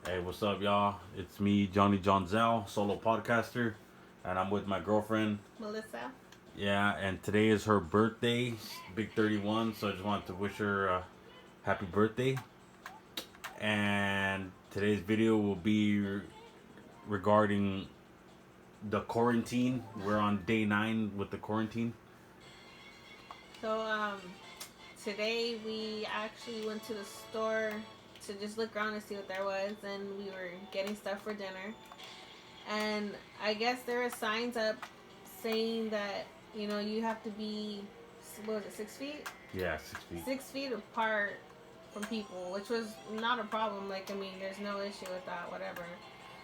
Hey, what's up, y'all? It's me, Johnny John Zell, solo podcaster, and I'm with my girlfriend. Melissa. Yeah, and today is her birthday, big 31. So I just wanted to wish her happy birthday. And today's video will be regarding the quarantine. We're on day 9 with the quarantine. So today we actually went to the store to just look around and see what there was, and we were getting stuff for dinner. And I guess there were signs up saying that you have to be, what was it, 6 feet? Yeah, 6 feet. 6 feet apart from people, which was not a problem. Like, I mean, there's no issue with that, whatever.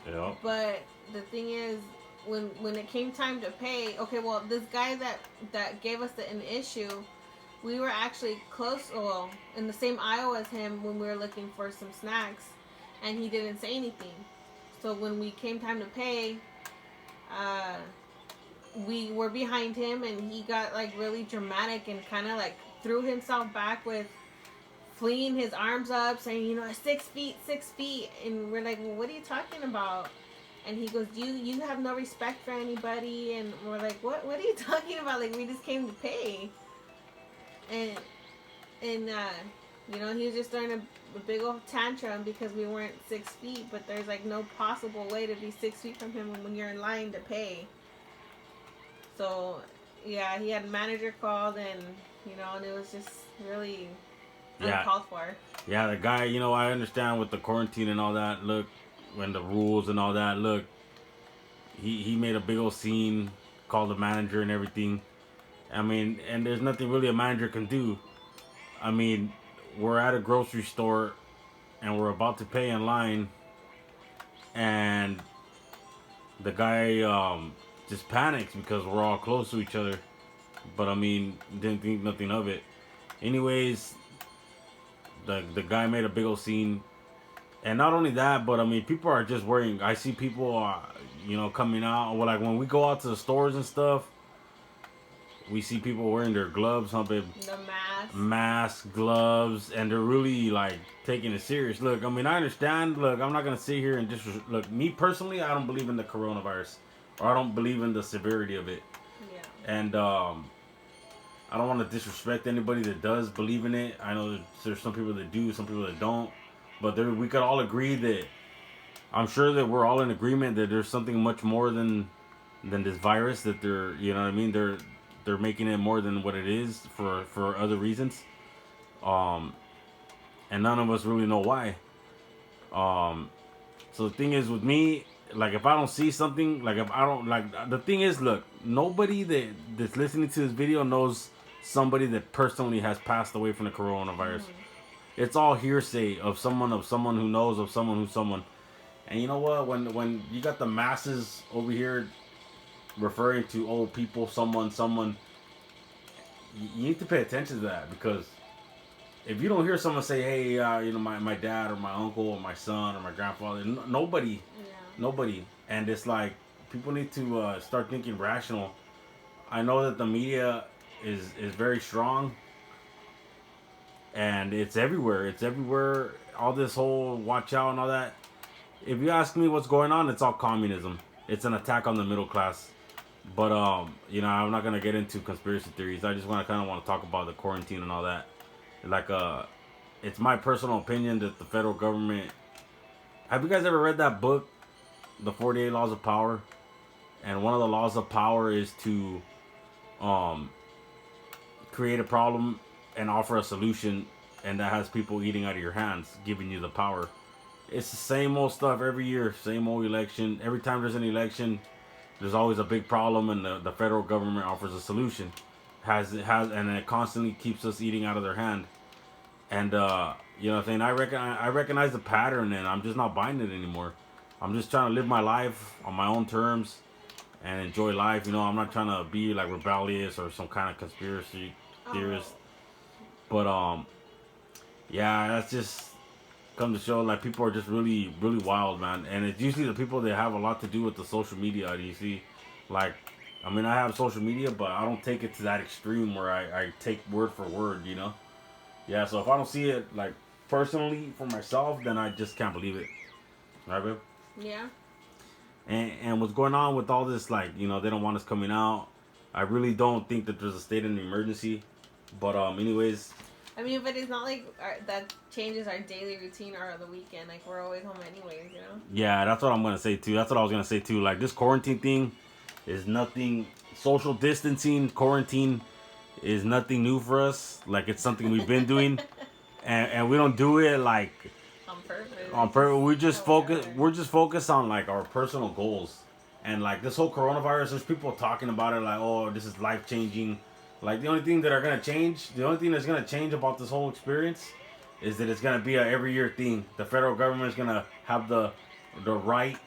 Yep. But the thing is, when it came time to pay, okay, well, this guy that gave us an issue, we were actually close, well, in the same aisle as him when we were looking for some snacks, and he didn't say anything. So when we came time to pay, uh, we were behind him, and he got like really dramatic and kind of like threw himself back with flinging his arms up, saying, 6 feet, 6 feet, and we're like, well, what are you talking about? And he goes, you have no respect for anybody, and we're like, what are you talking about? Like, we just came to pay. And he was just throwing a big old tantrum because we weren't 6 feet, but there's like no possible way to be 6 feet from him when you're in line to pay. So yeah, he had a manager called, and it was just really uncalled for. Yeah, the guy, I understand with the quarantine and all that. Look, when the rules and all that, look, he made a big old scene, called the manager and everything. I mean, and there's nothing really a manager can do. I mean, we're at a grocery store and we're about to pay in line, and the guy just panics because we're all close to each other. But I mean, didn't think nothing of it. Anyways, the guy made a big old scene, and not only that, but I mean, people are just wearing. I see people, coming out. Well, like when we go out to the stores and stuff, we see people wearing their gloves, huh, babe? The Mask, gloves, and they're really like taking it serious. Look, I mean, I understand. Look, I'm not gonna sit here and just look. Me personally, I don't believe in the coronavirus, or I don't believe in the severity of it. Yeah. And I don't want to disrespect anybody that does believe in it. I know there's some people that do, some people that don't, but we could all agree that I'm sure that we're all in agreement that there's something much more than this virus. That they're, you know what I mean? They're making it more than what it is for other reasons. Um, and none of us really know why. So the thing is with me, like if I don't see something, like if I don't like the thing is, look, nobody that's listening to this video knows somebody that personally has passed away from the coronavirus. It's all hearsay of someone who knows of someone who's someone. And you know what? When you got the masses over here referring to old people, someone, you need to pay attention to that, because if you don't hear someone say, "Hey, my dad or my uncle or my son or my grandfather," nobody, Yeah. nobody, and it's like people need to start thinking rational. I know that the media is very strong, and it's everywhere. It's everywhere. All this whole watch out and all that. If you ask me what's going on, it's all communism. It's an attack on the middle class. But I'm not gonna get into conspiracy theories. I just want to talk about the quarantine and all that. Like it's my personal opinion that the federal government. Have you guys ever read that book, The 48 Laws of Power? And one of the laws of power is to um create a problem and offer a solution, and that has people eating out of your hands, giving you the power. It's the same old stuff every year, same old election. Every time there's an election, there's always a big problem, and the federal government offers a solution. And it constantly keeps us eating out of their hand. And what I'm saying, I recognize the pattern, and I'm just not buying it anymore. I'm just trying to live my life on my own terms and enjoy life. I'm not trying to be like rebellious or some kind of conspiracy theorist. But yeah, that's just come to show like people are just really, really wild, man. And it's usually the people that have a lot to do with the social media. Do you see? Like, I mean, I have social media, but I don't take it to that extreme where I take word for word. Yeah, so if I don't see it like personally for myself, then I just can't believe it. right, babe? Yeah. And what's going on with all this, like, they don't want us coming out. I really don't think that there's a state of emergency. But anyways, I mean, but it's not like that changes our daily routine or the weekend. Like, we're always home anyways, you know? yeah, that's what I'm gonna say too. That's what I was gonna say too. Like, this quarantine thing is nothing. Social distancing, quarantine is nothing new for us. Like, it's something we've been doing, and we don't do it like On purpose. on It's just purpose. We just how we focus. are. We're just focused on like our personal goals, and like this whole coronavirus. There's people talking about it like, oh, this is life changing. Like, the only thing that are gonna change, the only thing that's gonna change about this whole experience, is that it's gonna be a every year thing. The federal government is gonna have the right,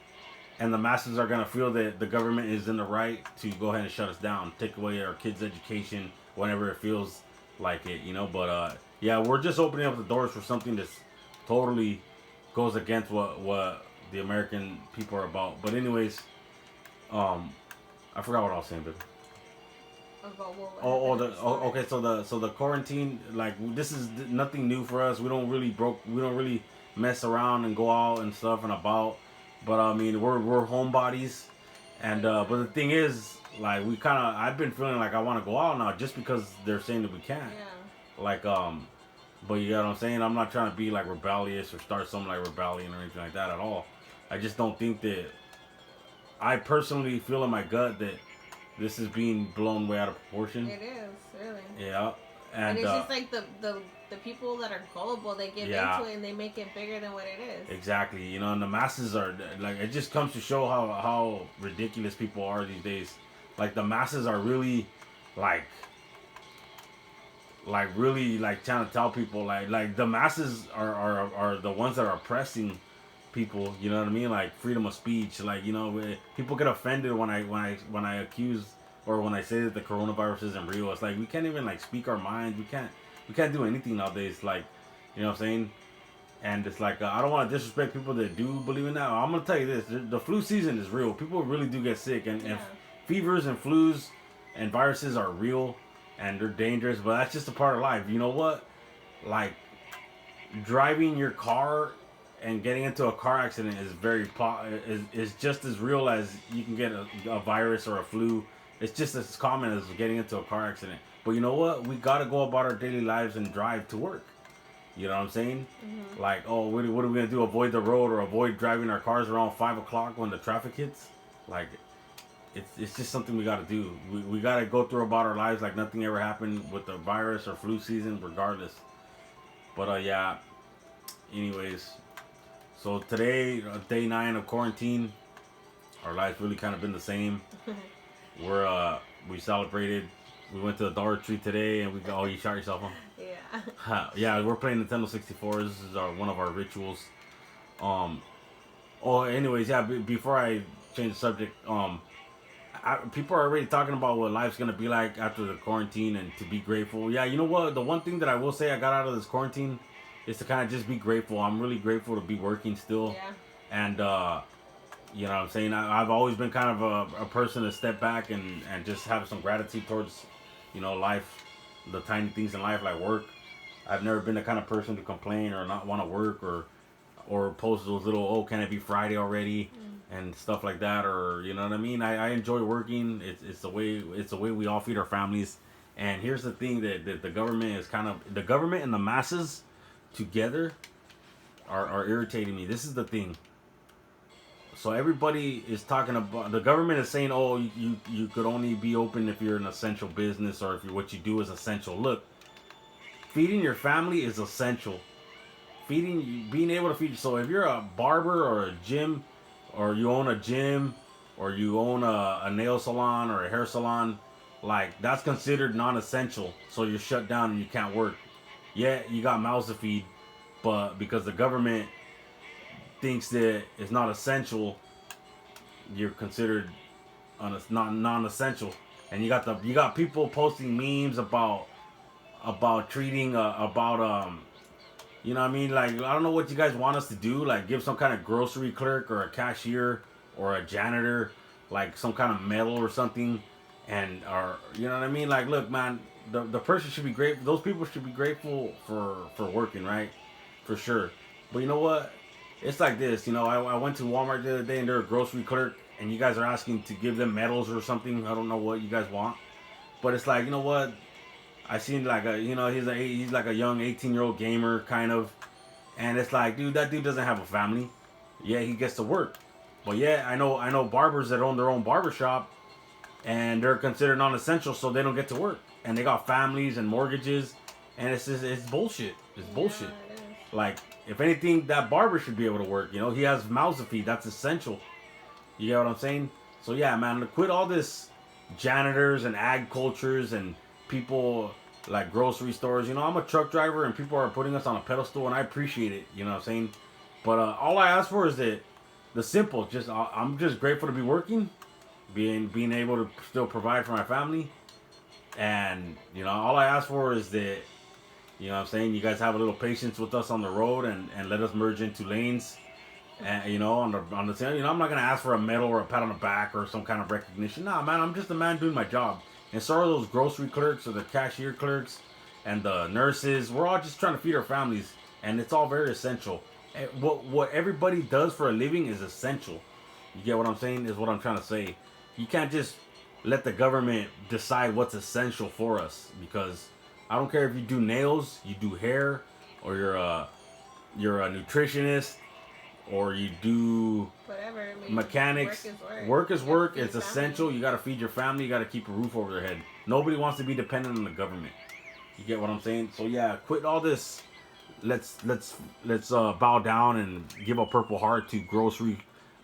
and the masses are gonna feel that the government is in the right to go ahead and shut us down, take away our kids' education whenever it feels like it. But yeah, we're just opening up the doors for something that's totally goes against what the American people are about. But anyways, um, I forgot what I was saying, baby. About what Okay. So the quarantine, like, this is nothing new for us. We don't really mess around and go out and stuff and about. But I mean, we're homebodies, and but the thing is, like, I've been feeling like I want to go out now just because they're saying that we can't. Yeah. Like, but you know what I'm saying? I'm not trying to be like rebellious or start something like rebellion or anything like that at all. I just don't think that, I personally feel in my gut that this is being blown way out of proportion. It is, really. Yeah, And and it's just like the people that are gullible, they give yeah, into it and they make it bigger than what it is. exactly. And the masses are like, it just comes to show how ridiculous people are these days. Like, the masses are really, like, really, like, trying to tell people, like the masses are the ones that are oppressing people. You know what I mean? Like, freedom of speech. Like, people get offended when I accuse, or when I say that the coronavirus isn't real. It's like, we can't even, like, speak our minds. We can't do anything nowadays. Like, you know what I'm saying? And it's like, I don't want to disrespect people that do believe in that. I'm gonna tell you this: the flu season is real. People really do get sick, and Yeah. fevers and flus and viruses are real, and they're dangerous. But that's just a part of life. You know what? Like, driving your car and getting into a car accident is just as real as you can get a virus or a flu. It's just as common as getting into a car accident. But you know what? We gotta go about our daily lives and drive to work. You know what I'm saying? Mm-hmm. Like, oh, what are we gonna do? Avoid the road, or avoid driving our cars around 5 o'clock when the traffic hits? Like, it's just something we gotta do. We gotta go through about our lives like nothing ever happened with the virus or flu season, regardless. But yeah. Anyways, so today, day 9 of quarantine, our lives really kind of been the same. We celebrated. We went to the Dollar Tree today, and you shot yourself, huh? Yeah. Yeah, we're playing Nintendo 64. This is one of our rituals. Um. Oh, anyways, yeah. Before I change the subject, people are already talking about what life's gonna be like after the quarantine, and to be grateful. Yeah, you know what? The one thing that I will say I got out of this quarantine is to kind of just be grateful. I'm really grateful to be working still, Yeah. and you know what I'm saying. I've always been kind of a person to step back and just have some gratitude towards, life, the tiny things in life, like work. I've never been the kind of person to complain or not want to work, or post those little, oh, can it be Friday already, and stuff like that, or you know what I mean. I enjoy working. It's the way we all feed our families. And here's the thing that the government is the government and the masses together are irritating me. This is the thing. So everybody is talking about, the government is saying, oh, you could only be open if you're an essential business, or if what you do is essential. Look, feeding your family is essential. Being able to feed. So if you're a barber or a gym, or you own a gym, or you own a nail salon or a hair salon, like, that's considered non-essential. So you're shut down and you can't work. Yeah, you got mouths to feed, but because the government thinks that it's not essential, you're considered non-essential. And you got people posting memes about treating you know what I mean? Like, I don't know what you guys want us to do. Like, give some kind of grocery clerk or a cashier or a janitor, like, some kind of medal or something, or you know what I mean? Like, look, man, the person should be grateful. Those people should be grateful for working, right? For sure. But you know what? it's like this. You know, I went to Walmart the other day and they're a grocery clerk, and you guys are asking to give them medals or something. I don't know what you guys want, but it's like, you know what? I seen like a, you know, he's like a young 18-year-old gamer kind of, and it's like, dude, that dude doesn't have a family. Yeah, he gets to work, but yeah, I know barbers that own their own barber shop, and they're considered non-essential, so they don't get to work, and they got families and mortgages, and it's just, it's bullshit. It's bullshit. Yeah, it is. Like, if anything, that barber should be able to work. You know, he has mouths to feed. That's essential. You get what I'm saying? So yeah, man, quit all this janitors and ag cultures and people like grocery stores. You know, I'm a truck driver and people are putting us on a pedestal, and I appreciate it. You know what I'm saying? But all I ask for is that the simple. Just I'm just grateful to be working, being able to still provide for my family, and you know, all I ask for is that, you know what I'm saying, you guys have a little patience with us on the road, and let us merge into lanes. And you know, on the you know, I'm not gonna ask for a medal or a pat on the back or some kind of recognition. Nah, man, I'm just a man doing my job. And so are those grocery clerks or the cashier clerks and the nurses. We're all just trying to feed our families, and it's all very essential. And what everybody does for a living is essential. You get what I'm saying? Is what I'm trying to say. You can't just let the government decide what's essential for us, because I don't care if you do nails, you do hair, or you're a nutritionist, or you do Whatever. I mean, mechanics. Work is work. Work is You have to work. feed It's your essential. family. You got to feed your family. You got to keep a roof over their head. Nobody wants to be dependent on the government. You get what I'm saying? So yeah, quit all this. Let's bow down and give a Purple Heart to grocery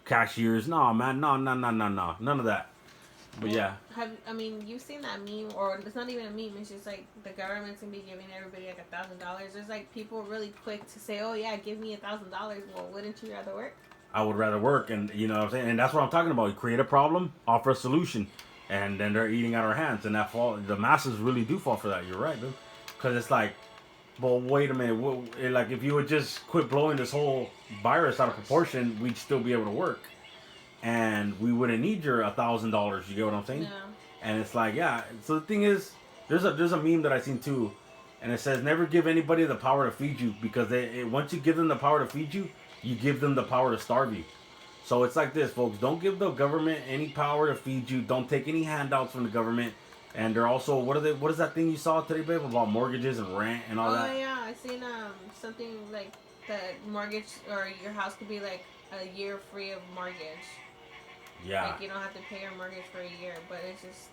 cashiers. No, man, no, none of that. But Well, yeah, I mean, you've seen that meme, or it's not even a meme. It's just like the government's gonna be giving everybody like $1,000. There's like people really quick to say, "Oh yeah, give me $1,000." Well, wouldn't you rather work? I would rather work, and you know what I'm saying, and that's what I'm talking about. You create a problem, offer a solution, and then they're eating at our hands, and that fall. The masses really do fall for that. You're right, dude, because it's like, well, wait a minute. Like, if you would just quit blowing this whole virus out of proportion, we'd still be able to work, and we wouldn't need your $1,000. You get what I'm saying? No. And it's like, yeah. So the thing is, there's a meme that I seen too, and it says, never give anybody the power to feed you, because once you give them the power to feed you, you give them the power to starve you. So it's like this, folks. Don't give the government any power to feed you. Don't take any handouts from the government. And they're also, what is that thing you saw today, babe, about mortgages and rent and all Oh that? yeah, I seen something like the mortgage or your house could be like a year free of mortgage. Yeah. Like you don't have to pay your mortgage for a year, but it's just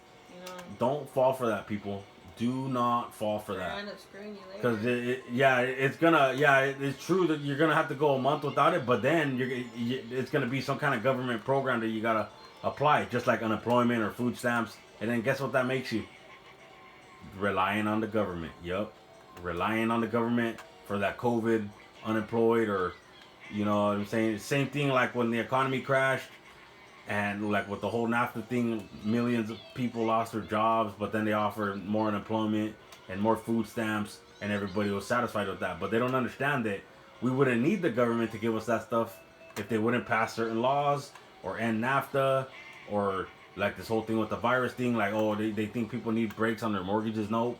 Don't fall for that, people. Do not fall for they'll that. end up screwing you later. Because it's true that you're gonna have to go a month without it, but then it's gonna be some kind of government program that you gotta apply, just like unemployment or food stamps. And then guess what that makes you? Relying on the government. Yup, relying on the government for that COVID, unemployed, or you know what I'm saying. Same thing like when the economy crashed. And like with the whole NAFTA thing, millions of people lost their jobs, but then they offered more unemployment and more food stamps, and everybody was satisfied with that. But they don't understand that we wouldn't need the government to give us that stuff if they wouldn't pass certain laws or end NAFTA, or like this whole thing with the virus thing. Like, oh, they think people need breaks on their mortgages. No,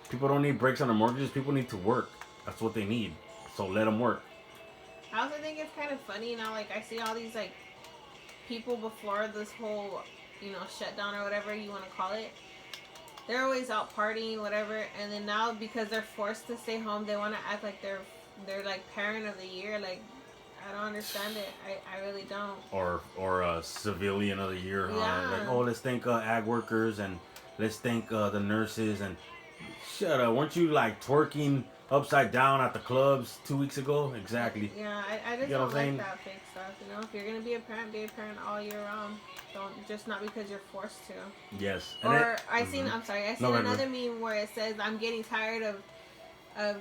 people don't need breaks on their mortgages. People need to work. That's what they need. So let them work. I also think it's kind of funny now. Like I see all these like people before this whole shutdown or whatever you want to call it. They're always out partying, whatever, and then now because they're forced to stay home, they want to act like they're like parent of the year. Like I don't understand it. I really don't. Or a civilian of the year, huh? Yeah. Like, oh, let's thank ag workers, and let's thank the nurses, and shut up. Weren't you like twerking upside down at the clubs 2 weeks ago? Exactly. Yeah, I just You know don't what I'm like saying? that fake stuff. If you're gonna be a parent all year round. Don't just not because you're forced to. Yes. Or I seen No, another meme where it says I'm getting tired of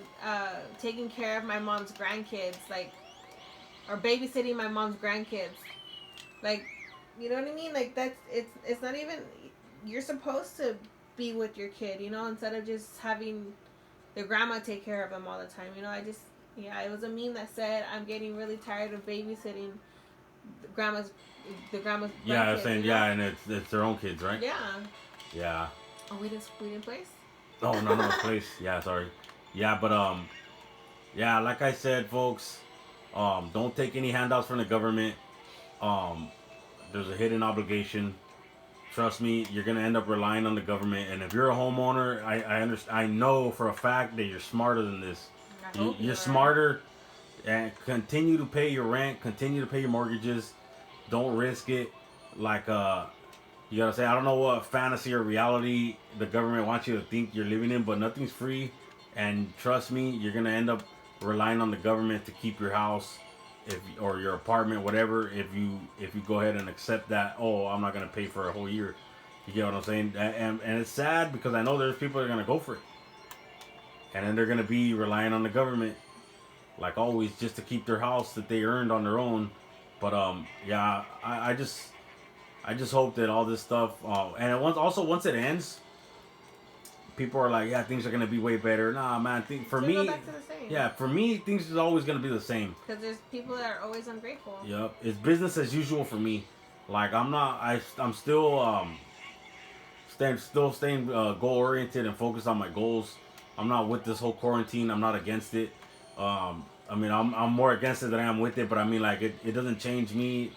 taking care of my mom's grandkids, like, or babysitting my mom's grandkids, like, you know what I mean? Like it's not even, you're supposed to be with your kid, instead of just having the grandma take care of them all the time. It was a meme that said I'm getting really tired of babysitting the grandma's yeah, I was grandkids, saying, yeah, and it's their own kids, right? Yeah. Yeah. Oh, we didn't place. Oh, no, place. Yeah, sorry. Yeah, but yeah, like I said, folks, Don't take any handouts from the government. Um, there's a hidden obligation. Trust me, you're gonna end up relying on the government. And if you're a homeowner, I understand. I know for a fact that you're smarter than this. I hope You're you are. smarter, and continue to pay your rent. Continue to pay your mortgages. Don't risk it. Like you gotta say, I don't know what fantasy or reality the government wants you to think you're living in, but nothing's free. And trust me, you're gonna end up relying on the government to keep your house, if or your apartment, whatever. If you go ahead and accept that, oh, I'm not gonna pay for a whole year. You get what I'm saying? And it's sad because I know there's people that are gonna go for it, and then they're gonna be relying on the government, like always, just to keep their house that they earned on their own. But yeah, I just hope that all this stuff, and once it ends, people are like, yeah, things are gonna be way better. Nah, man, for So me, go back to the same. yeah, for me, things is always gonna be the same. Because there's people that are always ungrateful. Yep, it's business as usual for me. Like I'm not, I'm still staying goal oriented and focused on my goals. I'm not with this whole quarantine. I'm not against it. I mean, I'm more against it than I am with it. But I mean, like it doesn't change me,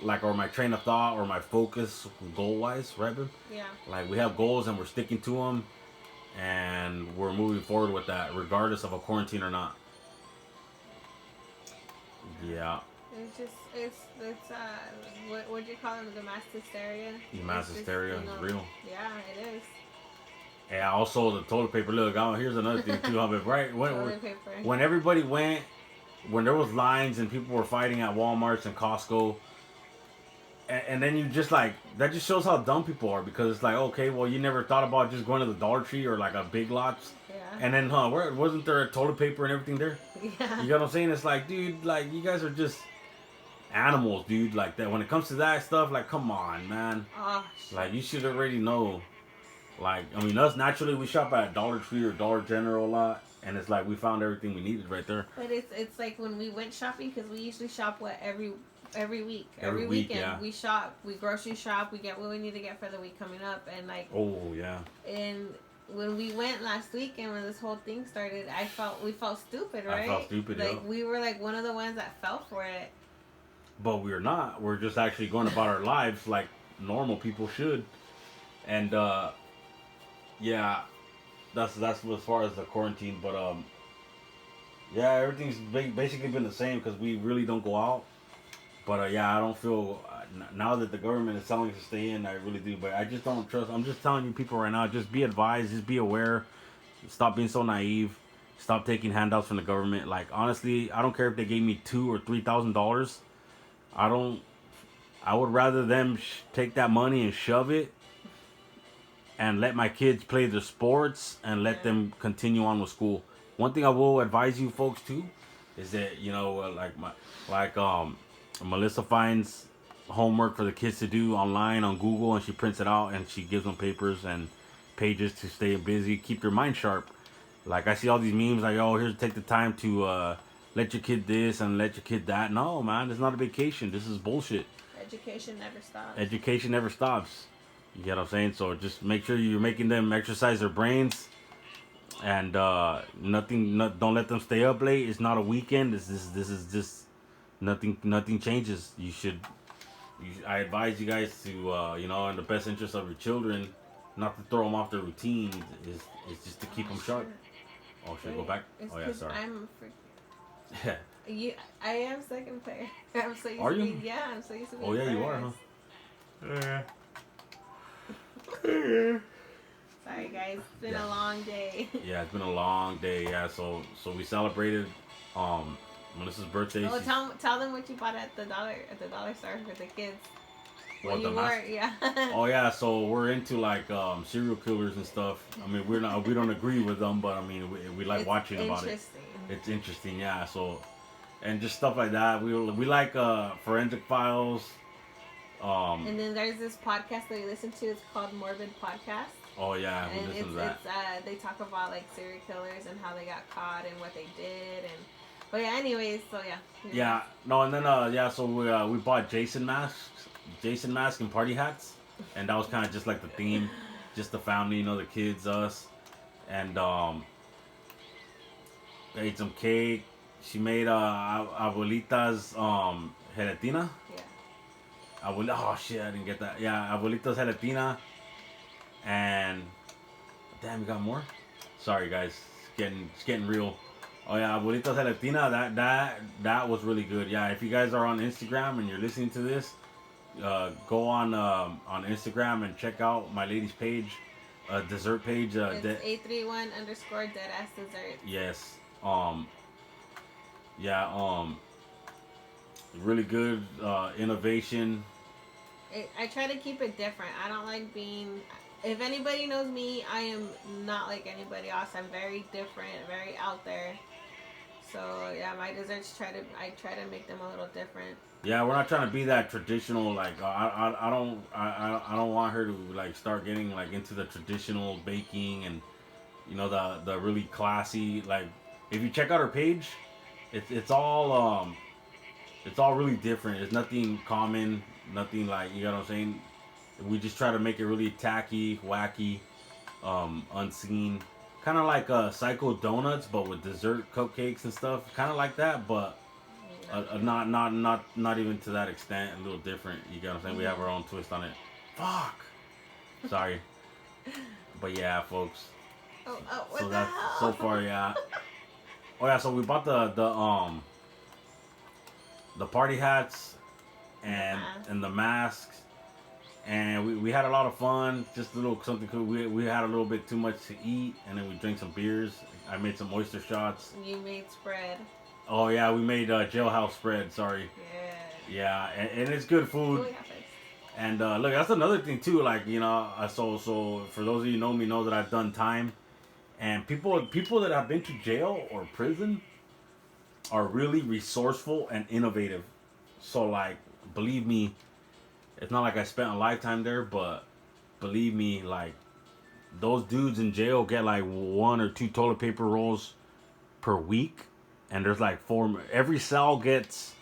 like, or my train of thought or my focus goal wise, right, babe? Yeah. Like we have goals and we're sticking to them, and we're moving forward with that, regardless of a quarantine or not. Yeah. It's just what do you call it, the mass hysteria? The mass It's hysteria just, is real. Yeah, it is. Yeah, also the toilet paper. Look, here's another thing too. Right Toilet paper. when everybody went, when there was lines and people were fighting at Walmart's and Costco, and then you just like that just shows how dumb people are, because it's like, okay, well, you never thought about just going to the Dollar Tree or like a Big Lots, Yeah. and then where wasn't there toilet paper and everything there? Yeah. You know what I'm saying? It's like, dude, like you guys are just animals, dude. Like that when it comes to that stuff, like come on, man. Oh, shit. Like you should already know. Like, I mean, us naturally we shop at Dollar Tree or Dollar General a lot, and it's like we found everything we needed right there. But it's like when we went shopping, because we usually shop every week, Every week, weekend yeah. we shop, we grocery shop, we get what we need to get for the week coming up, and like, Oh yeah. and when we went last week and when this whole thing started, we felt stupid, right? I felt stupid, like yeah. we were like one of the ones that fell for it. But we're not. We're just actually going about our lives like normal people should. And yeah, that's as far as the quarantine. But yeah, everything's basically been the same because we really don't go out. But yeah, I don't feel now that the government is telling us to stay in. I really do, but I just don't trust. I'm just telling you people right now. Just be advised. Just be aware. Stop being so naive. Stop taking handouts from the government. Like honestly, I don't care if they gave me $2,000 or $3,000. I don't. I would rather them take that money and shove it, and let my kids play their sports and let them continue on with school. One thing I will advise you folks too is that like Melissa finds homework for the kids to do online on Google, and she prints it out and she gives them papers and pages to stay busy, keep their mind sharp. Like I see all these memes like, oh, here's take the time to let your kid this and let your kid that. No, man, it's not a vacation. This is bullshit. Education never stops. Education never stops. You get what I'm saying? So just make sure you're making them exercise their brains, and don't let them stay up late. It's not a weekend. This is just nothing changes. I advise you guys to in the best interest of your children, not to throw them off their routine. Is just to keep them sharp. Oh, should I go back? It's Oh yeah, sorry. Yeah, I am second player. I'm so used Are to you? being, yeah, I'm so used to being Oh yeah, you are, first. huh? Sorry guys, it's been a long day. Yeah, it's been a long day. Yeah, so we celebrated Melissa's birthday. Oh, tell them what you bought at the dollar store for the kids. What, When the you mask? were, yeah. Oh yeah, so we're into like serial killers and stuff. I mean, we don't agree with them, but I mean we like It's watching about it. interesting. It's interesting, yeah. So, and just stuff like that. We like forensic files. And then there's this podcast that we listen to. It's called Morbid Podcast. Oh yeah, we And listen to that. they talk about like serial killers and how they got caught and what they did but yeah, anyways, so yeah. Yeah, no, and then so we bought Jason masks and party hats, and that was kind of just like the theme, just the family, the kids, us, and ate some cake, She made abuelita's gelatina. Yeah. Oh shit, I didn't get that. Yeah, abuelita's gelatina, and damn, you got more. Sorry guys, it's getting real. Oh yeah, abuelita's gelatina. That was really good. Yeah, if you guys are on Instagram and you're listening to this, go on Instagram and check out my lady's page, dessert page. It's 831 underscore dead ass dessert. Yes. Yeah. Really good innovation. I try to keep it different. I don't like being. If anybody knows me, I am not like anybody else. I'm very different, very out there. So yeah, my desserts I try to make them a little different. Yeah, we're not trying to be that traditional. Like I don't want her to like start getting like into the traditional baking and the really classy. Like if you check out her page, it's all really different. It's nothing common, nothing like you know what I'm saying. We just try to make it really tacky, wacky, unseen, kind of like Psycho Donuts, but with dessert cupcakes and stuff. Kind of like that, but not even to that extent. A little different. You get what I'm saying? We have our own twist on it. Fuck. Sorry, but yeah, folks. What So the that's hell? so far, yeah. Oh yeah, so we bought the party hats and the masks, and we had a lot of fun. Just a little something cool. We had a little bit too much to eat, and then we drank some beers. I made some oyster shots. You made spread. Oh yeah, we made jailhouse spread. Sorry. Yeah. Yeah, and it's good food. And look, that's another thing too. Like so for those of you who know me, know that I've done time, and people that have been to jail or prison are really resourceful and innovative. So like, believe me, it's not like I spent a lifetime there, but believe me, like those dudes in jail get like 1 or 2 toilet paper rolls per week, and there's like 4. Every cell gets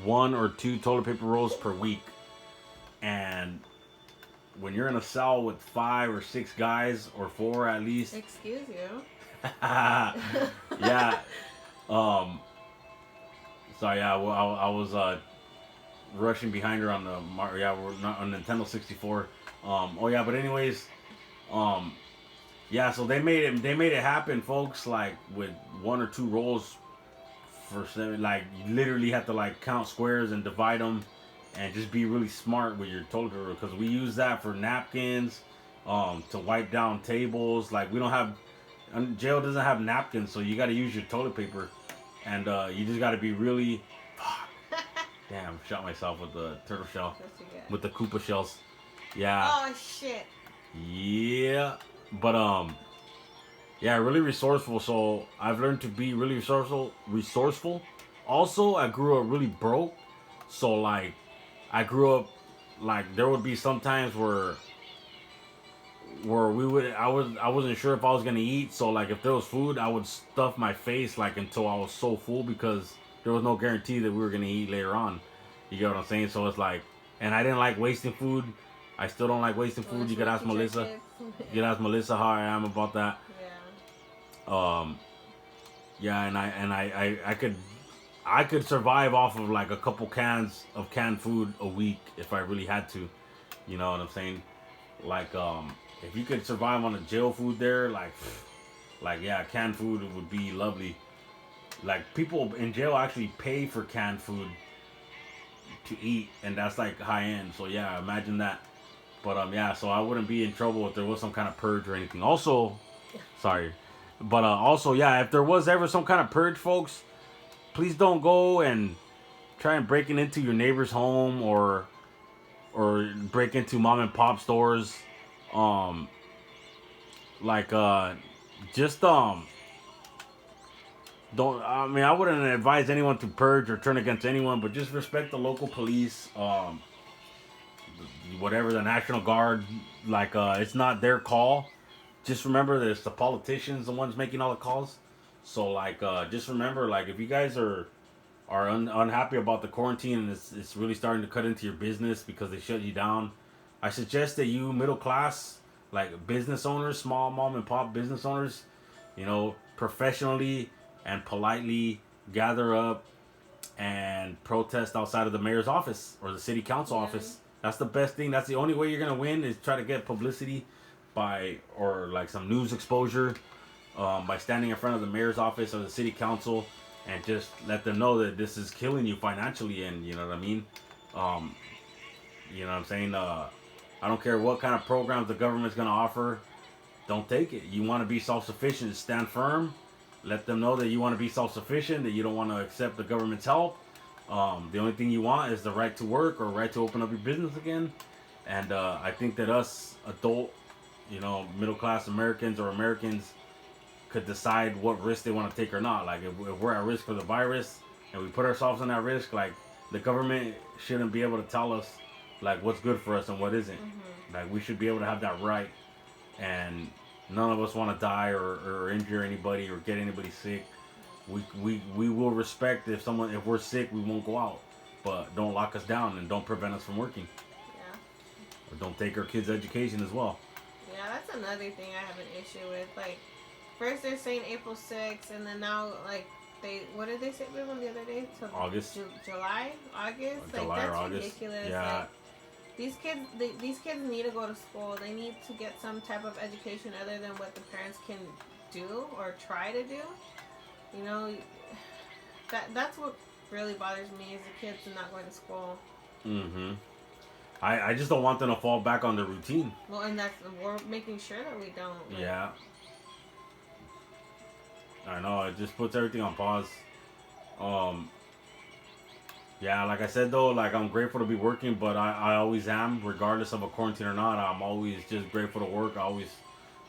1 or 2 toilet paper rolls per week, and when you're in a cell with 5 or 6 guys or 4 at least. Excuse you. Yeah. Sorry, yeah, well, I was rushing behind her on the we're not on Nintendo 64. Oh yeah, but anyways, yeah, so they made it happen, folks. Like with 1 or 2 rolls for 7, like you literally have to like count squares and divide them, and just be really smart with your toilet paper because we use that for napkins, to wipe down tables. Like we don't have, jail doesn't have napkins, so you got to use your toilet paper. And you just got to be really. Damn, shot myself with the turtle shell. With the Koopa shells. Yeah. Oh shit. Yeah. But yeah, really resourceful. So I've learned to be really resourceful. Also, I grew up really broke. So like, I grew up like there would be some times where I wasn't sure if I was gonna eat, so like if there was food I would stuff my face like until I was so full because there was no guarantee that we were gonna eat later on. You get what I'm saying? So it's like, and I didn't like wasting food. I still don't like wasting food. You could ask Melissa. You could ask Melissa how I am about that. Yeah. Yeah, and I could survive off of like a couple cans of canned food a week if I really had to. You know what I'm saying? Like if you could survive on the jail food there, like yeah, canned food would be lovely. Like people in jail actually pay for canned food to eat, and that's like high end. So yeah, imagine that. But yeah, so I wouldn't be in trouble if there was some kind of purge or anything. Also, sorry, but also yeah, if there was ever some kind of purge, folks, please don't go and try and breaking into your neighbor's home or break into mom and pop stores. Like just don't, I mean, I wouldn't advise anyone to purge or turn against anyone, but just respect the local police, whatever, the National Guard. Like it's not their call. Just remember that it's the politicians the ones making all the calls. So like just remember, like if you guys are unhappy about the quarantine and it's really starting to cut into your business because they shut you down, I suggest that you middle class, like business owners, small mom and pop business owners, professionally and politely gather up and protest outside of the mayor's office or the city council office. That's the best thing. That's the only way you're gonna win is try to get publicity by or like some news exposure by standing in front of the mayor's office or the city council and just let them know that this is killing you financially and you know what I mean. Um, you know what I'm saying? I don't care what kind of programs the government's gonna offer. Don't take it. You want to be self-sufficient. Stand firm. Let them know that you want to be self-sufficient. That you don't want to accept the government's help. The only thing you want is the right to work or right to open up your business again. And I think that us adult, middle-class Americans or Americans could decide what risk they want to take or not. Like if we're at risk for the virus and we put ourselves in that risk, like the government shouldn't be able to tell us like what's good for us and what isn't. Like we should be able to have that right. And none of us want to die or injure anybody or get anybody sick. We will respect if we're sick, we won't go out, but don't lock us down and don't prevent us from working. Yeah. Or don't take our kids' education as well. Yeah, that's another thing I have an issue with. Like, first they're saying April 6th, and then now like what did they say the other day? August. July, August. July that's or August. Ridiculous. Yeah. Like, these kids need to go to school. They need to get some type of education other than what the parents can do or try to do. You know, that's what really bothers me is the kids not going to school. Mm-hmm. I just don't want them to fall back on the routine. Well, and we're making sure that we don't. Like, yeah. I know, it just puts everything on pause. Yeah, like I said though, like I'm grateful to be working, but I always am, regardless of a quarantine or not. I'm always just grateful to work.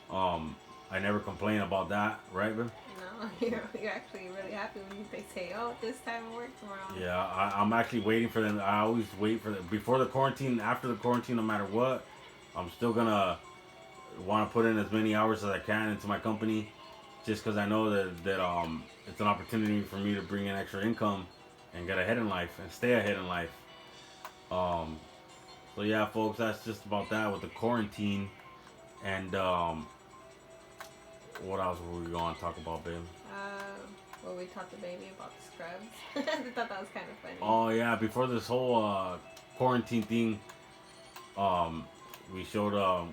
I never complain about that, right, man? No, you're actually really happy when they say, "Oh, this time of work tomorrow." Yeah, I'm actually waiting for them. I always wait for them before the quarantine, after the quarantine, no matter what. I'm still gonna want to put in as many hours as I can into my company, just because I know that it's an opportunity for me to bring in extra income and get ahead in life and stay ahead in life. So yeah, folks, that's just about that with the quarantine. And what else were we going to talk about, babe? Well, we taught the baby about the scrubs. I thought that was kind of funny. Oh yeah, before this whole quarantine thing, we showed our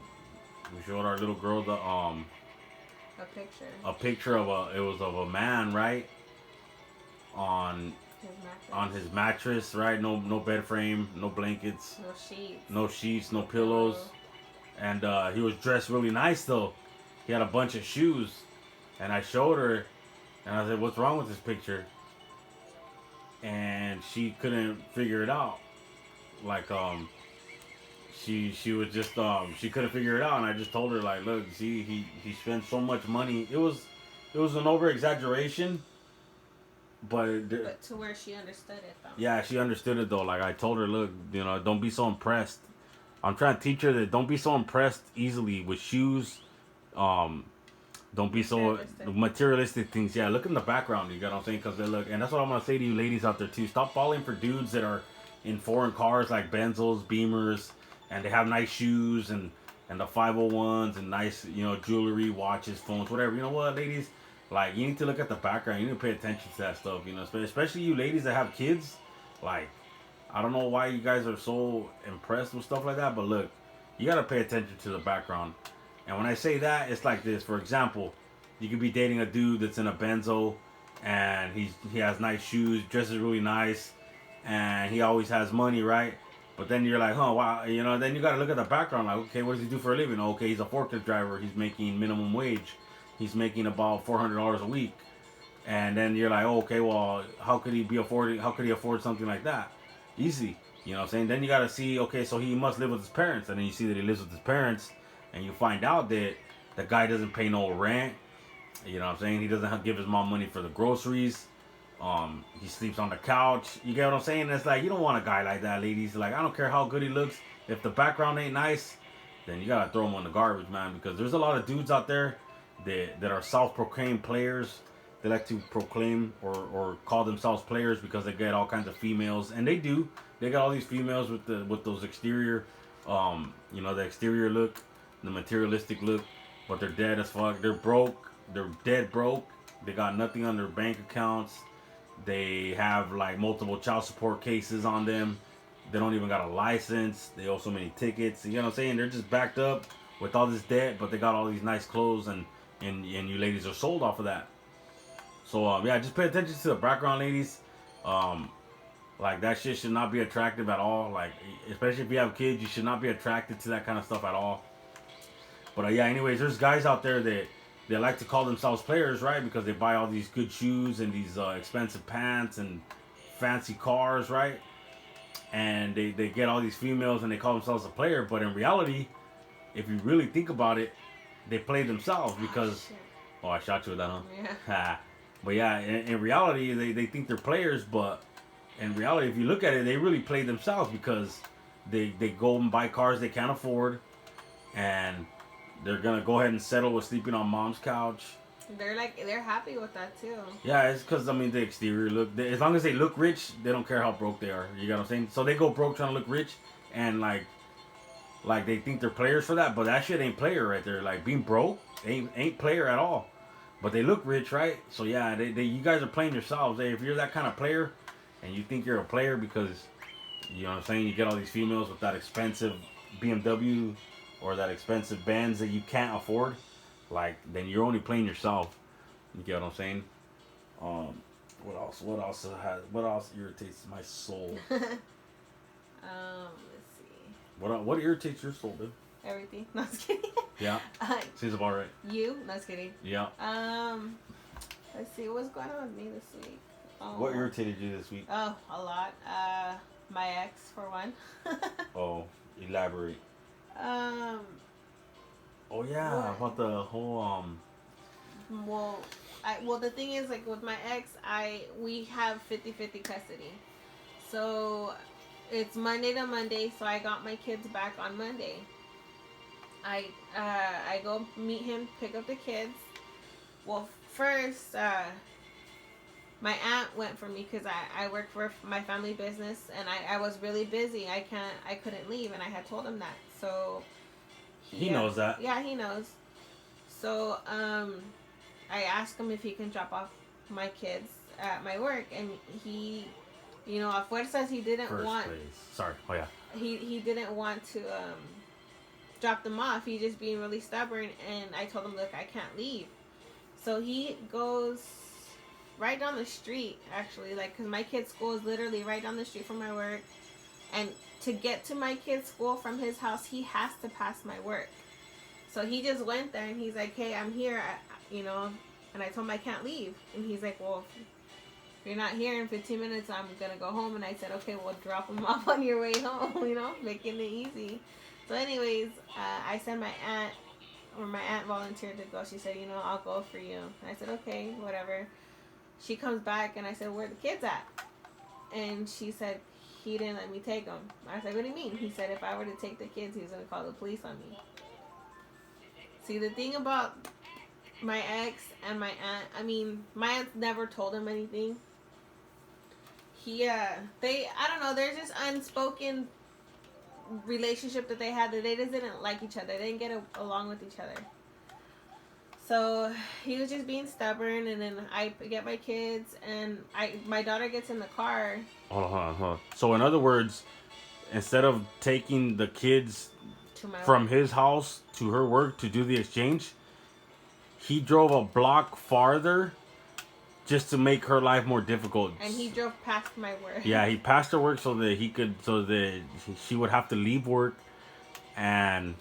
little girl a picture of a man, right, on his mattress, right? No bed frame, no blankets, no sheets, no pillows, and he was dressed really nice though. He had a bunch of shoes, and I showed her, and I said, "What's wrong with this picture?" And she couldn't figure it out. Like she was just she couldn't figure it out, and I just told her like, "Look, see, he spent so much money. It was an over exaggeration." But to where she understood it, though. Yeah, she understood it, though. Like, I told her, look, don't be so impressed. I'm trying to teach her that don't be so impressed easily with shoes. Don't be so materialistic things. Yeah, look in the background, you know what I'm saying? Because they look, and that's what I'm going to say to you ladies out there, too. Stop falling for dudes that are in foreign cars like Benzos, Beamers, and they have nice shoes and the 501s and nice, jewelry, watches, phones, whatever. You know what, ladies? Like, you need to look at the background. You need to pay attention to that stuff, especially you ladies that have kids. Like, I don't know why you guys are so impressed with stuff like that, but look, you got to pay attention to the background. And when I say that, it's like this. For example, you could be dating a dude that's in a Benzo, and he has nice shoes, dresses really nice, and he always has money, right? But then you're like, wow, then you got to look at the background. Like, okay, what does he do for a living? Okay, he's a forklift driver. He's making minimum wage. He's making about $400 a week, and then you're like, okay, well, how could he afford something like that? Easy, you know what I'm saying? Then you gotta see, okay, so he must live with his parents, and then you see that he lives with his parents, and you find out that the guy doesn't pay no rent. You know what I'm saying? He doesn't give his mom money for the groceries. He sleeps on the couch. You get what I'm saying? It's like, you don't want a guy like that, ladies. Like, I don't care how good he looks. If the background ain't nice, then you gotta throw him in the garbage, man, because there's a lot of dudes out there that are self-proclaimed players. They like to proclaim or call themselves players because they get all kinds of females, and they do. They got all these females with those exterior, the exterior look, the materialistic look, but they're dead as fuck. They're broke. They're dead broke. They got nothing on their bank accounts. They have like multiple child support cases on them. They don't even got a license. They owe so many tickets. You know what I'm saying? They're just backed up with all this debt, but they got all these nice clothes, and you ladies are sold off of that. So yeah, just pay attention to the background, ladies. Um, like that shit should not be attractive at all. Like especially if you have kids, you should not be attracted to that kind of stuff at all. But yeah, anyways, there's guys out there that they like to call themselves players, right? Because they buy all these good shoes and these expensive pants and fancy cars, right? And they get all these females and they call themselves a player. But in reality, if you really think about it, they play themselves because. Oh, I shot you with that, huh? Yeah. But yeah, in reality, they think they're players, but in reality, if you look at it, they really play themselves because they go and buy cars they can't afford, and they're gonna go ahead and settle with sleeping on mom's couch. They're happy with that too. Yeah, it's because I mean the exterior look. As long as they look rich, they don't care how broke they are. You know what I'm saying? So they go broke trying to look rich, and like they think they're players for that, but that shit ain't player right there. Like being broke ain't player at all. But they look rich, right? So yeah, they you guys are playing yourselves. Hey, if you're that kind of player, and you think you're a player because you know what I'm saying, you get all these females with that expensive BMW or that expensive Benz that you can't afford, like then you're only playing yourself. You get what I'm saying? What else? What else irritates my soul? Let's see. What irritates your soul, dude? Everything. No, I was kidding. Yeah. Seems about right. You? No, I was kidding. Yeah. Let's see. What's going on with me this week? What irritated you this week? Oh, a lot. My ex, for one. Oh, elaborate. Oh yeah, what? About the whole Well, the thing is, like with my ex, we have 50-50 custody. So it's Monday to Monday. So I got my kids back on Monday. I go meet him, pick up the kids. Well, first, my aunt went for me because I work for my family business and I was really busy. I couldn't leave, and I had told him that. So he knows that. Yeah, he knows. So I asked him if he can drop off my kids at my work, and he, you know, a fuerzas he didn't want. Sorry. Oh yeah. He didn't want to drop them off. He just being really stubborn, and I told him, look, I can't leave. So he goes right down the street, actually, like, because my kid's school is literally right down the street from my work, and to get to my kid's school from his house, he has to pass my work. So he just went there, and he's like, hey, I'm here, you know, and I told him I can't leave, and he's like, well, if you're not here in 15 minutes, I'm gonna go home. And I said, okay, well, drop him off on your way home, you know, making it easy. So anyways, I sent my aunt volunteered to go. She said, you know, I'll go for you. And I said, okay, whatever. She comes back, and I said, where are the kids at? And she said, he didn't let me take them. I said, what do you mean? He said, if I were to take the kids, he was going to call the police on me. See, the thing about my ex and my aunt, I mean, my aunt never told him anything. I don't know, there's just unspoken relationship that they had that they just didn't like each other. They didn't get along with each other. So he was just being stubborn, and then I get my kids, and my daughter gets in the car. Hold on. So in other words, instead of taking the kids from his house to her work to do the exchange, he drove a block farther just to make her life more difficult. And he drove past my work. Yeah, he passed her work so that she would have to leave work and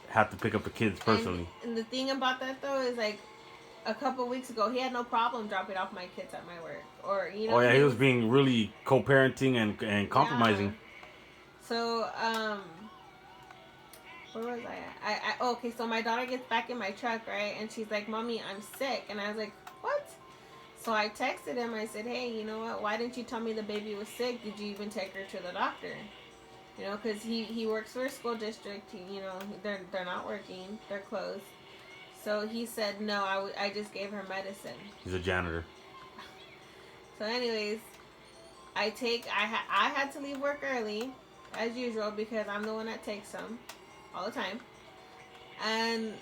have to pick up the kids personally. And the thing about that though is, like, a couple weeks ago, he had no problem dropping off my kids at my work, or you know. Oh yeah, he was being really co-parenting and compromising. Yeah. So where was I? Okay, so my daughter gets back in my truck, right, and she's like, "Mommy, I'm sick," and I was like, "What?" So I texted him. I said, hey, you know what? Why didn't you tell me the baby was sick? Did you even take her to the doctor? You know, because he works for a school district. You know, they're not working. They're closed. So he said, no, I just gave her medicine. He's a janitor. So anyways, I had to leave work early, as usual, because I'm the one that takes them all the time. And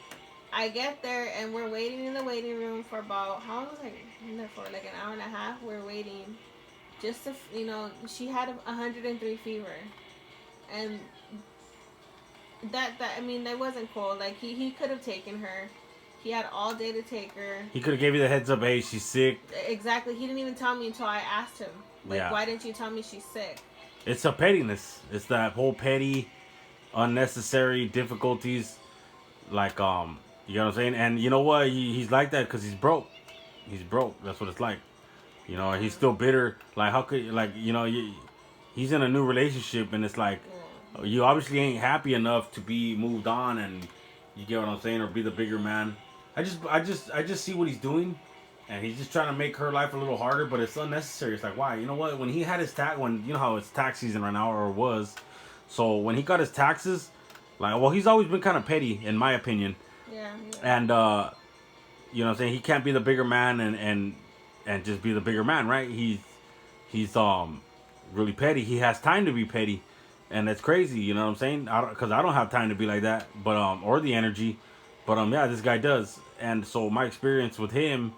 I get there and we're waiting in the waiting room for about, how long was I in there for? Like an hour and a half. We're waiting, just to, she had 103 fever, and that I mean, that wasn't cool. Like he could have taken her. He had all day to take her. He could have gave you the heads up. Hey, she's sick. Exactly. He didn't even tell me until I asked him. Like, Yeah. why didn't you tell me she's sick? It's a pettiness. It's that whole petty, unnecessary difficulties. Like you know what I'm saying. And you know what? He's like that because he's broke. He's broke. That's what it's like. You know, he's still bitter. Like how could he's in a new relationship and it's like you obviously ain't happy enough to be moved on and you get what I'm saying or be the bigger man. I just see what he's doing and he's just trying to make her life a little harder, but it's unnecessary. It's like why? You know what? When he had his when you know how it's tax season right now or was, so when he got his taxes, like well he's always been kind of petty in my opinion. Yeah. And you know what I'm saying, he can't be the bigger man and just be the bigger man, right? He's really petty. He has time to be petty, and that's crazy. You know what I'm saying? Because I don't have time to be like that, but or the energy, but yeah, this guy does. And so my experience with him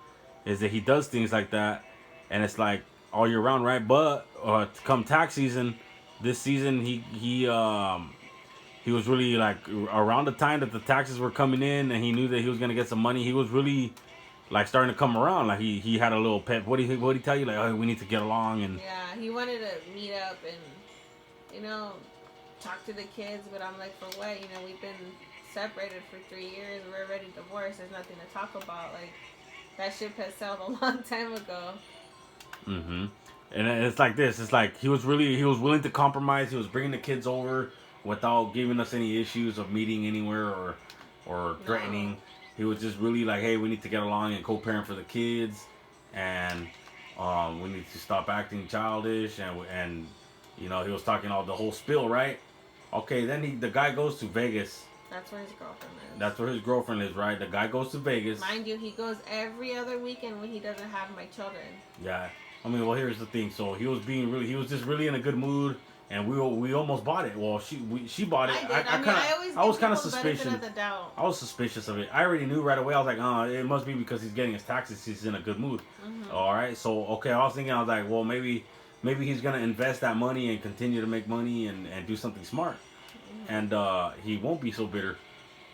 is that he does things like that, and it's like all year round, right? But come tax season, this season he was really like around the time that the taxes were coming in, and he knew that he was gonna get some money. He was really like starting to come around. Like he had a little pep. What did he tell you? Like, oh, we need to get along. And yeah, he wanted to meet up and talk to the kids, but I'm like, for what? We've been separated for 3 years. We're already divorced. There's nothing to talk about. Like, that ship has sailed a long time ago. Mm-hmm. And it's like this. It's like he was willing to compromise. He was bringing the kids over without giving us any issues of meeting anywhere or threatening. No. He was just really like, hey, we need to get along and co-parent for the kids, and we need to stop acting childish, and he was talking all the whole spill, right? Okay, then the guy goes to Vegas. That's where his girlfriend is. That's where his girlfriend is, right? The guy goes to Vegas. Mind you, he goes every other weekend when he doesn't have my children. Yeah. I mean, well, here's the thing. So he was just really in a good mood, and we almost bought it. Well, she bought it. I was kind of suspicious. I was suspicious of it. I already knew right away. I was like, it must be because he's getting his taxes. He's in a good mood. Mm-hmm. All right. So okay, I was thinking, I was like, well, maybe he's gonna invest that money and continue to make money and do something smart, mm-hmm. And he won't be so bitter.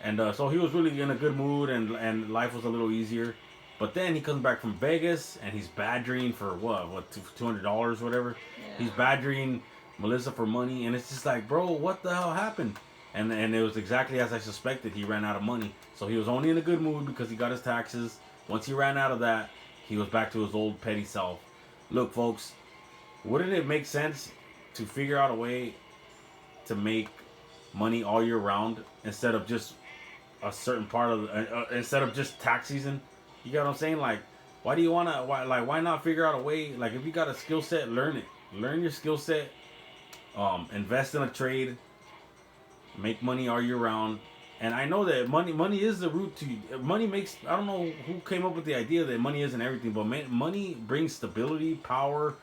And so he was really in a good mood, and life was a little easier. But then he comes back from Vegas and he's badgering for what $200, whatever. Yeah. He's badgering Melissa for money, and it's just like, bro, what the hell happened? And it was exactly as I suspected. He ran out of money, so he was only in a good mood because he got his taxes. Once he ran out of that, he was back to his old petty self. Look, folks, wouldn't it make sense to figure out a way to make money all year round instead of just a certain part of instead of just tax season? You get what I'm saying? Like, why not figure out a way? Like, if you got a skill set, learn it. Learn your skill set. Invest in a trade. Make money all year round. And I know that money is the root to money makes. I don't know who came up with the idea that money isn't everything, but money brings stability, power,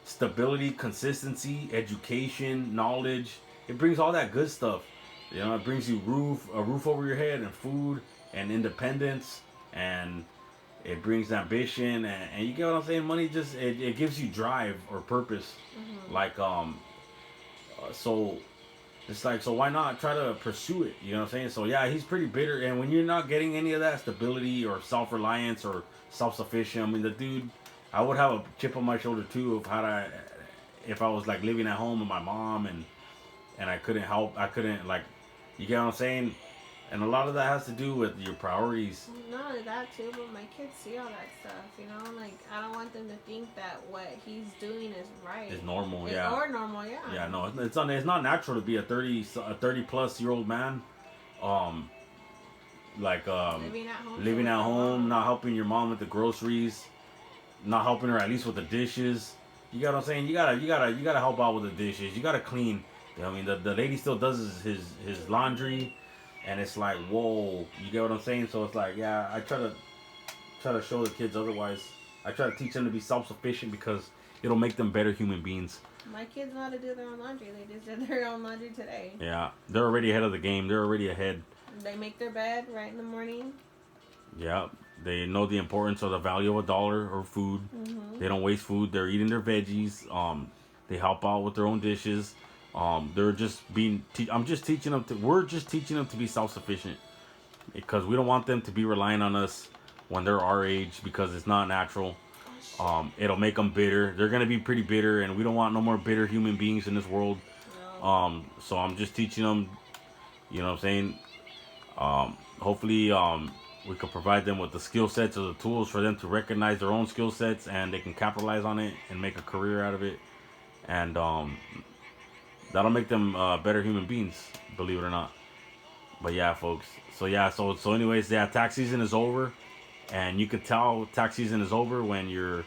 stability, consistency, education, knowledge. It brings all that good stuff. It brings you a roof over your head, and food, and independence. And it brings ambition, and you get what I'm saying. Money just it gives you drive or purpose. Mm-hmm. Like so it's like, so why not try to pursue it? You know what I'm saying? So yeah, he's pretty bitter, and when you're not getting any of that stability or self-reliance or self-sufficient, I mean, the dude, I would have a chip on my shoulder too of if I was like living at home with my mom and I couldn't like, you get what I'm saying? And a lot of that has to do with your priorities. Not only that too, but my kids see all that stuff, like, I don't want them to think that what he's doing is right. It's normal, yeah. Or normal, yeah. Yeah, no, it's not natural to be a 30 plus year old man, living at home, not helping your mom with the groceries, not helping her at least with the dishes. You got what I'm saying? You gotta help out with the dishes. You gotta clean. I mean, the lady still does his laundry. And it's like, whoa, you get what I'm saying? So it's like, yeah, I try to show the kids otherwise. I try to teach them to be self-sufficient because it'll make them better human beings. My kids know how to do their own laundry. They just did their own laundry today. Yeah, they're already ahead of the game. They're already ahead. They make their bed right in the morning. Yeah, they know the importance of the value of a dollar or food. Mm-hmm. They don't waste food. They're eating their veggies. They help out with their own dishes. They're just being. I'm just teaching them to. We're just teaching them to be self-sufficient because we don't want them to be relying on us when they're our age because it's not natural. It'll make them bitter. They're gonna be pretty bitter, and we don't want no more bitter human beings in this world. No. So I'm just teaching them. You know what I'm saying? Hopefully, we could provide them with the skill sets or the tools for them to recognize their own skill sets and they can capitalize on it and make a career out of it. And that'll make them better human beings, believe it or not. But yeah, folks. So anyways, yeah, tax season is over, and you can tell tax season is over when your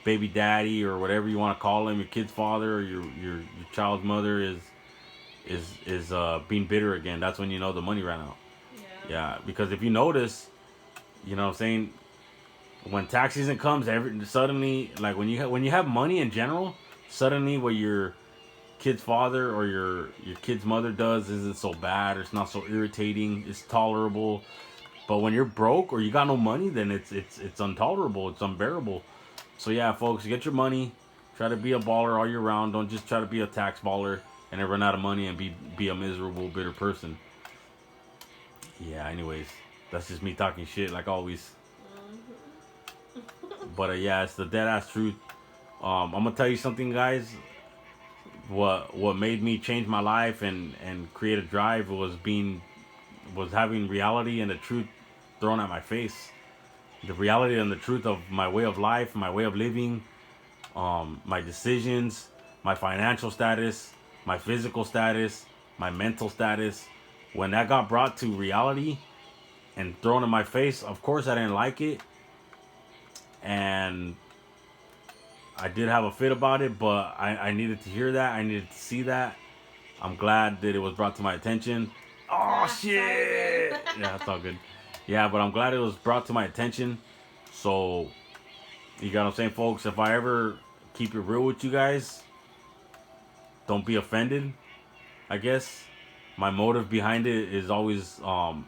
baby daddy or whatever you want to call him, your kid's father or your child's mother is being bitter again. That's when you know the money ran out. Yeah, because if you notice, you know what I'm saying, when tax season comes, suddenly, like when you have money in general, suddenly what your kid's father or your kid's mother does isn't so bad. It's not so irritating. It's tolerable. But when you're broke or you got no money, then it's intolerable. It's unbearable. So yeah, folks, get your money. Try to be a baller all year round. Don't just try to be a tax baller and then run out of money and be a miserable, bitter person. Yeah, anyways, that's just me talking shit like always. But yeah, it's the dead ass truth. I'm gonna tell you something, guys. What made me change my life and create a drive was having reality and the truth thrown at my face. The reality and the truth of my way of life, my way of living, my decisions, my financial status, my physical status, my mental status. When that got brought to reality and thrown in my face, of course I didn't like it. And I did have a fit about it, but I needed to hear that. I needed to see that. I'm glad that it was brought to my attention. Oh, shit! Yeah, that's all good. Yeah, but I'm glad it was brought to my attention. So, you got what I'm saying, folks? If I ever keep it real with you guys, don't be offended, I guess. My motive behind it is always the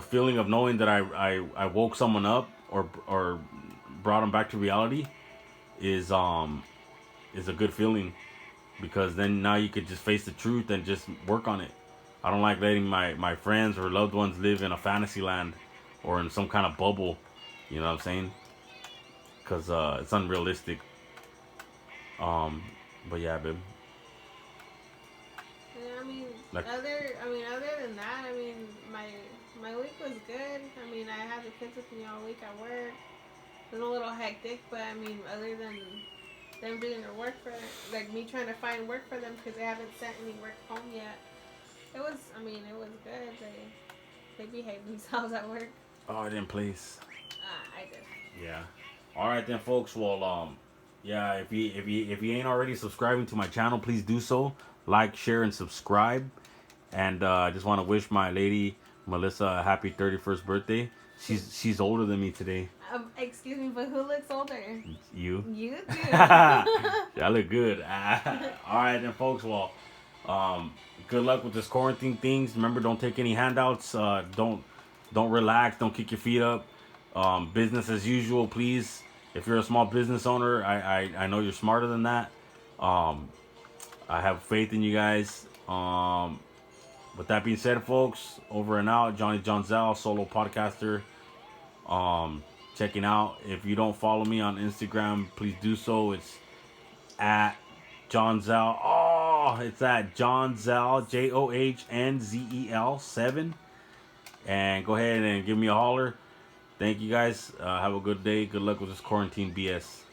feeling of knowing that I woke someone up or brought them back to reality is a good feeling because then now you could just face the truth and just work on it. I don't like letting my friends or loved ones live in a fantasy land or in some kind of bubble. You know what I'm saying? Because it's unrealistic. But yeah, babe. Yeah, Like, other than that, my week was good. I had the kids with me all week at work. It was a little hectic, but other than them doing their work for, like me trying to find work for them because they haven't sent any work home yet. It was good. They behaved themselves at work. oh, I didn't place. I did. Yeah. All right then, folks. Well, yeah. If you ain't already subscribing to my channel, please do so. Like, share, and subscribe. And I just want to wish my lady Melissa a happy 31st birthday. She's older than me today. Excuse me, but who looks older? You. You do. I look good. All right then, folks. Well, good luck with this quarantine things. Remember, don't take any handouts. Don't relax. Don't kick your feet up. Business as usual, please. If you're a small business owner, I know you're smarter than that. I have faith in you guys. With that being said, folks, over and out. Johnny John Zell, solo podcaster. Checking out. If you don't follow me on Instagram, please do so. It's at John Zell. Oh, it's at John Zell, JOHNZEL 7. And go ahead and give me a holler. Thank you guys. Have a good day. Good luck with this quarantine BS.